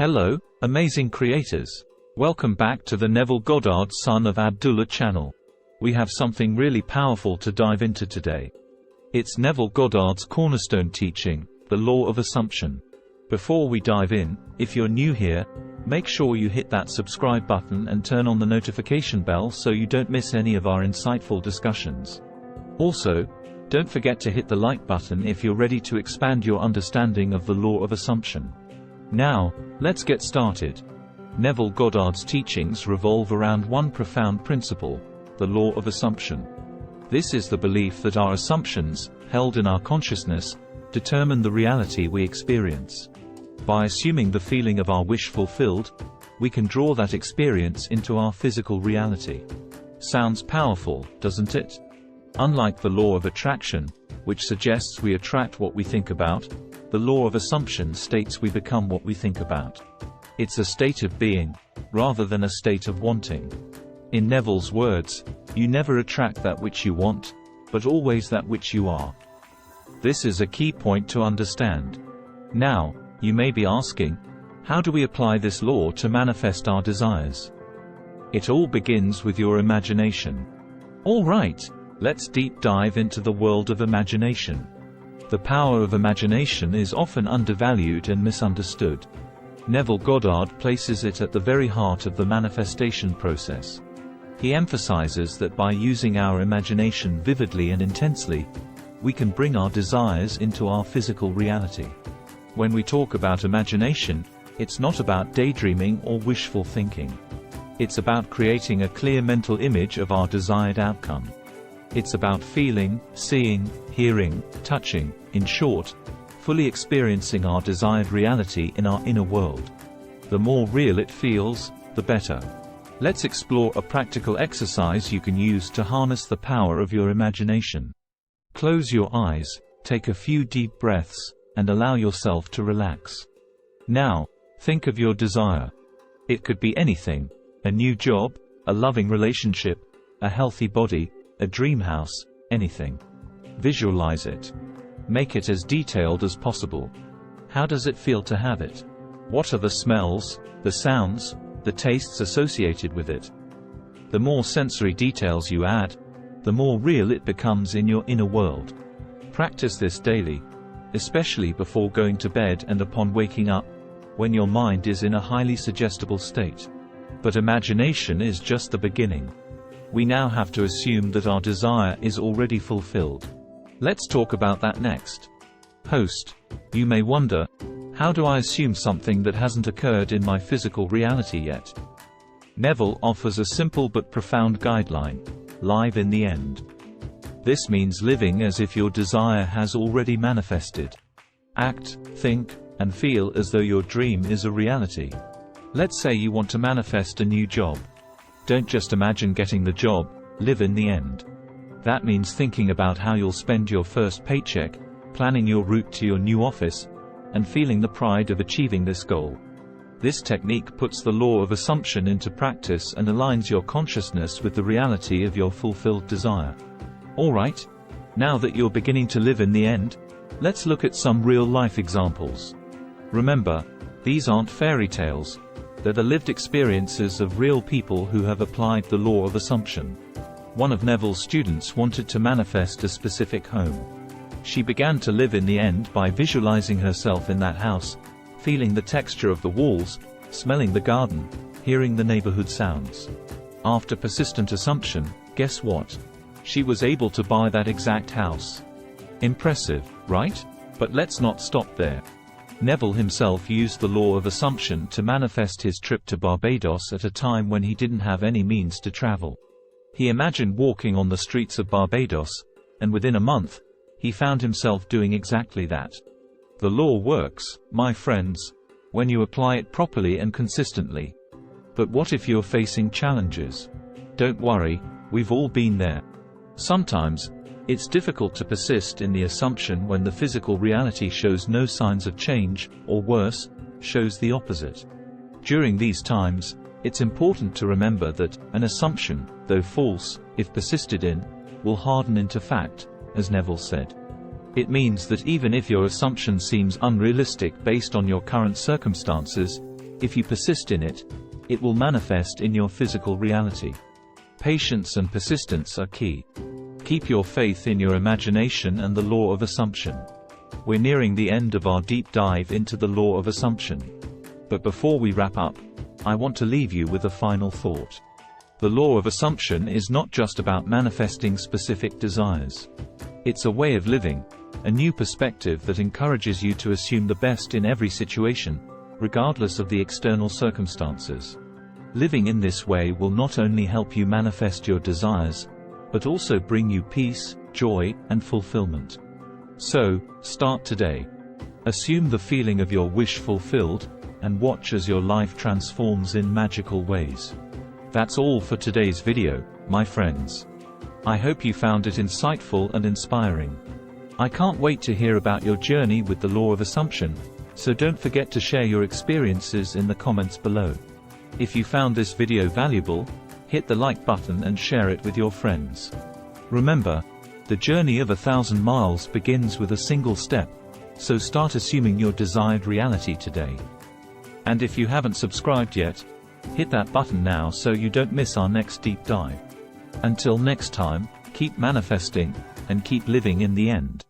Hello, amazing creators. Welcome back to the Neville Goddard Son of Abdullah channel. We have something really powerful to dive into today. It's Neville Goddard's cornerstone teaching, the law of assumption. Before we dive in, if you're new here, make sure you hit that subscribe button and turn on the notification bell so you don't miss any of our insightful discussions. Also, don't forget to hit the like button if you're ready to expand your understanding of the law of assumption. Now, let's get started. Neville Goddard's teachings revolve around one profound principle, the law of assumption. This is the belief that our assumptions, held in our consciousness, determine the reality we experience. By assuming the feeling of our wish fulfilled, we can draw that experience into our physical reality. Sounds powerful, doesn't it? Unlike the law of attraction, which suggests we attract what we think about, the law of assumption states we become what we think about. It's a state of being, rather than a state of wanting. In Neville's words, you never attract that which you want, but always that which you are. This is a key point to understand. Now, you may be asking, how do we apply this law to manifest our desires? It all begins with your imagination. All right, let's deep dive into the world of imagination. The power of imagination is often undervalued and misunderstood. Neville Goddard places it at the very heart of the manifestation process. He emphasizes that by using our imagination vividly and intensely, we can bring our desires into our physical reality. When we talk about imagination, it's not about daydreaming or wishful thinking. It's about creating a clear mental image of our desired outcome. It's about feeling, seeing, hearing, touching, in short, fully experiencing our desired reality in our inner world. The more real it feels, the better. Let's explore a practical exercise you can use to harness the power of your imagination. Close your eyes, take a few deep breaths, and allow yourself to relax. Now, think of your desire. It could be anything: a new job, a loving relationship, a healthy body, a dream house, anything. Visualize it. Make it as detailed as possible. How does it feel to have it? What are the smells, the sounds, the tastes associated with it? The more sensory details you add, the more real it becomes in your inner world. Practice this daily, especially before going to bed and upon waking up, when your mind is in a highly suggestible state. But imagination is just the beginning. We now have to assume that our desire is already fulfilled. Let's talk about that next. Host, you may wonder, how do I assume something that hasn't occurred in my physical reality yet? Neville offers a simple but profound guideline: live in the end. This means living as if your desire has already manifested. Act, think, and feel as though your dream is a reality. Let's say you want to manifest a new job. Don't just imagine getting the job, live in the end. That means thinking about how you'll spend your first paycheck, planning your route to your new office, and feeling the pride of achieving this goal. This technique puts the law of assumption into practice and aligns your consciousness with the reality of your fulfilled desire. Alright, now that you're beginning to live in the end, let's look at some real-life examples. Remember, these aren't fairy tales. They're the lived experiences of real people who have applied the law of assumption. One of Neville's students wanted to manifest a specific home. She began to live in the end by visualizing herself in that house, feeling the texture of the walls, smelling the garden, hearing the neighborhood sounds. After persistent assumption, guess what? She was able to buy that exact house. Impressive, right? But let's not stop there. Neville himself used the law of assumption to manifest his trip to Barbados at a time when he didn't have any means to travel. He imagined walking on the streets of Barbados, and within a month, he found himself doing exactly that. The law works, my friends, when you apply it properly and consistently. But what if you're facing challenges? Don't worry, we've all been there. Sometimes, it's difficult to persist in the assumption when the physical reality shows no signs of change, or worse, shows the opposite. During these times, it's important to remember that an assumption, though false, if persisted in, will harden into fact, as Neville said. It means that even if your assumption seems unrealistic based on your current circumstances, If you persist in it, it will manifest in your physical reality. Patience and persistence are key. Keep your faith in your imagination and the law of assumption. We're nearing the end of our deep dive into the law of assumption. But before we wrap up, I want to leave you with a final thought. The law of assumption is not just about manifesting specific desires. It's a way of living, a new perspective that encourages you to assume the best in every situation, regardless of the external circumstances. Living in this way will not only help you manifest your desires, but also bring you peace, joy, and fulfillment. So, start today. Assume the feeling of your wish fulfilled, and watch as your life transforms in magical ways. That's all for today's video, my friends. I hope you found it insightful and inspiring. I can't wait to hear about your journey with the law of assumption, so don't forget to share your experiences in the comments below. If you found this video valuable, hit the like button and share it with your friends. Remember, the journey of 1,000 miles begins with a single step, so start assuming your desired reality today. And if you haven't subscribed yet, hit that button now so you don't miss our next deep dive. Until next time, keep manifesting, and keep living in the end.